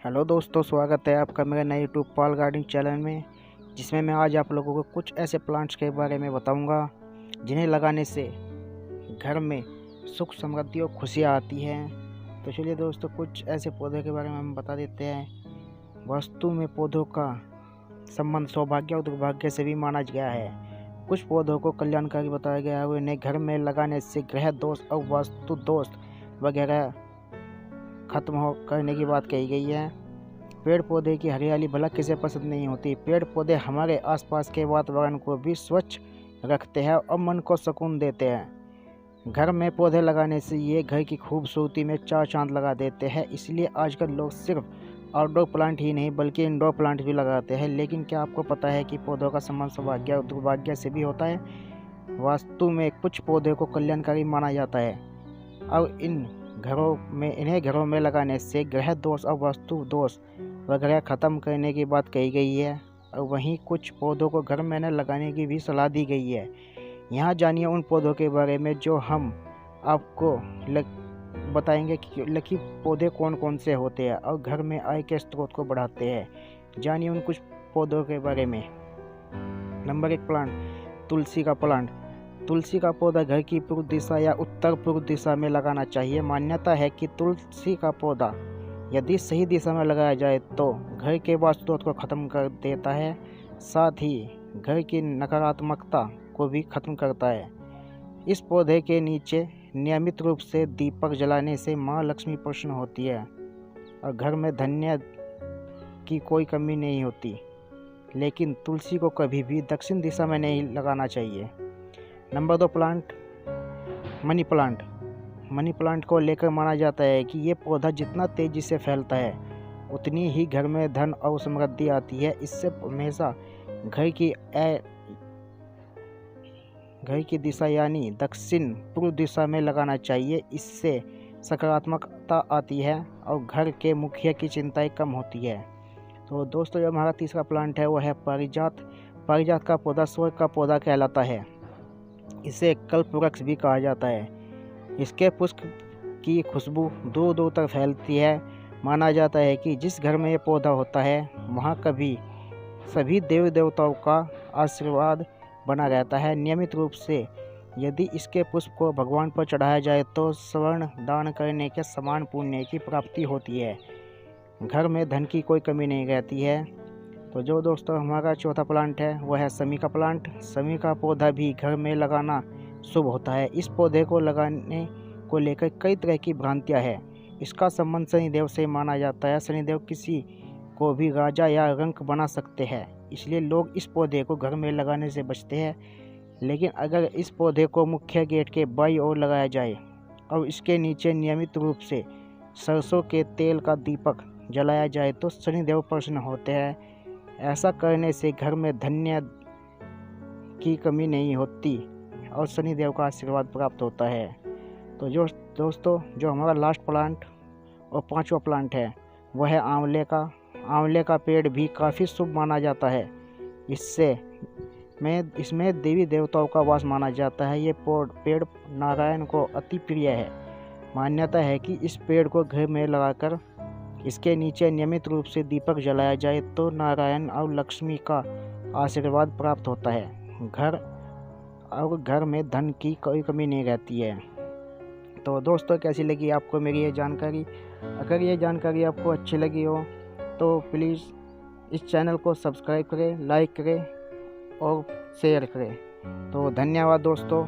Hello दोस्तों, स्वागत है आपका मेरे नए यूट्यूब पॉल गार्डनिंग चैनल में, जिसमें मैं आज आप लोगों को कुछ ऐसे प्लांट्स के बारे में बताऊंगा जिन्हें लगाने से घर में सुख समृद्धि और खुशियाँ आती हैं। तो चलिए दोस्तों, कुछ ऐसे पौधे के बारे में हम बता देते हैं। वास्तु में पौधों का संबंध सौभाग्य और दुर्भाग्य से भी माना गया है। कुछ पौधों को कल्याणकारी बताया गया है, इन्हें घर में लगाने से ग्रह दोष और वास्तु दोष वगैरह खत्म करने की बात कही गई है। पेड़ पौधे की हरियाली भला किसे पसंद नहीं होती। पेड़ पौधे हमारे आसपास के वातावरण को भी स्वच्छ रखते हैं और मन को सुकून देते हैं। घर में पौधे लगाने से ये घर की खूबसूरती में चार चांद लगा देते हैं। इसलिए आजकल लोग सिर्फ आउटडोर प्लांट ही नहीं बल्कि इंडोर प्लांट भी लगाते हैं। लेकिन क्या आपको पता है कि पौधों का संबंध सौभाग्य और दुर्भाग्य से भी होता है। वास्तु में कुछ पौधों को कल्याणकारी माना जाता है और इन्हें घरों में लगाने से ग्रह दोष और वास्तु दोष वगैरह ख़त्म करने की बात कही गई है। और वहीं कुछ पौधों को घर में न लगाने की भी सलाह दी गई है। यहाँ जानिए उन पौधों के बारे में जो हम आपको बताएंगे कि पौधे कौन कौन से होते हैं और घर में आय के स्रोत को बढ़ाते हैं। जानिए उन कुछ पौधों के बारे में। नंबर 1 प्लांट, तुलसी का प्लांट। तुलसी का पौधा घर की पूर्व दिशा या उत्तर पूर्व दिशा में लगाना चाहिए। मान्यता है कि तुलसी का पौधा यदि सही दिशा में लगाया जाए तो घर के वास्तु दोष को खत्म कर देता है, साथ ही घर की नकारात्मकता को भी खत्म करता है। इस पौधे के नीचे नियमित रूप से दीपक जलाने से माँ लक्ष्मी प्रसन्न होती है और घर में धन्य की कोई कमी नहीं होती। लेकिन तुलसी को कभी भी दक्षिण दिशा में नहीं लगाना चाहिए। Number 2 plant, money plant. Money plant को लेकर माना जाता है कि ये पौधा जितना तेजी से फैलता है उतनी ही घर में धन और समृद्धि आती है। इससे हमेशा घर की दिशा यानी दक्षिण पूर्व दिशा में लगाना चाहिए। इससे सकारात्मकता आती है और घर के मुखिया की चिंताएं कम होती है। तो दोस्तों, जो हमारा तीसरा प्लांट है वो है पारिजात। पारिजात का पौधा स्वर्ग का पौधा कहलाता है। इसे कल्पवृक्ष भी कहा जाता है। इसके पुष्प की खुशबू दूर दूर तक फैलती है। माना जाता है कि जिस घर में ये पौधा होता है वहाँ कभी सभी देवी देवताओं का आशीर्वाद बना रहता है। नियमित रूप से यदि इसके पुष्प को भगवान पर चढ़ाया जाए तो स्वर्ण दान करने के समान पुण्य की प्राप्ति होती है। घर में धन की कोई कमी नहीं रहती है। तो जो दोस्तों हमारा चौथा प्लांट है वह है शमी का प्लांट। शमी का पौधा भी घर में लगाना शुभ होता है। इस पौधे को लगाने को लेकर कई तरह की भ्रांतियां हैं। इसका संबंध शनिदेव से माना जाता है। शनिदेव किसी को भी राजा या रंक बना सकते हैं, इसलिए लोग इस पौधे को घर में लगाने से बचते हैं। लेकिन अगर इस पौधे को मुख्य गेट के बाईं ओर लगाया जाए और इसके नीचे नियमित रूप से सरसों के तेल का दीपक जलाया जाए तो शनिदेव प्रसन्न होते हैं। ऐसा करने से घर में धन्य की कमी नहीं होती और शनिदेव का आशीर्वाद प्राप्त होता है। तो जो दोस्तों जो हमारा लास्ट प्लांट और पांचवा प्लांट है वह है आंवले का। आंवले का पेड़ भी काफ़ी शुभ माना जाता है। इसमें देवी देवताओं का वास माना जाता है। ये पेड़ नारायण को अति प्रिय है। मान्यता है कि इस पेड़ को घर में लगाकर इसके नीचे नियमित रूप से दीपक जलाया जाए तो नारायण और लक्ष्मी का आशीर्वाद प्राप्त होता है। घर में धन की कोई कमी नहीं रहती है। तो दोस्तों, कैसी लगी आपको मेरी ये जानकारी? अगर ये जानकारी आपको अच्छी लगी हो तो प्लीज़ इस चैनल को सब्सक्राइब करें, लाइक करें और शेयर करें। तो धन्यवाद दोस्तों।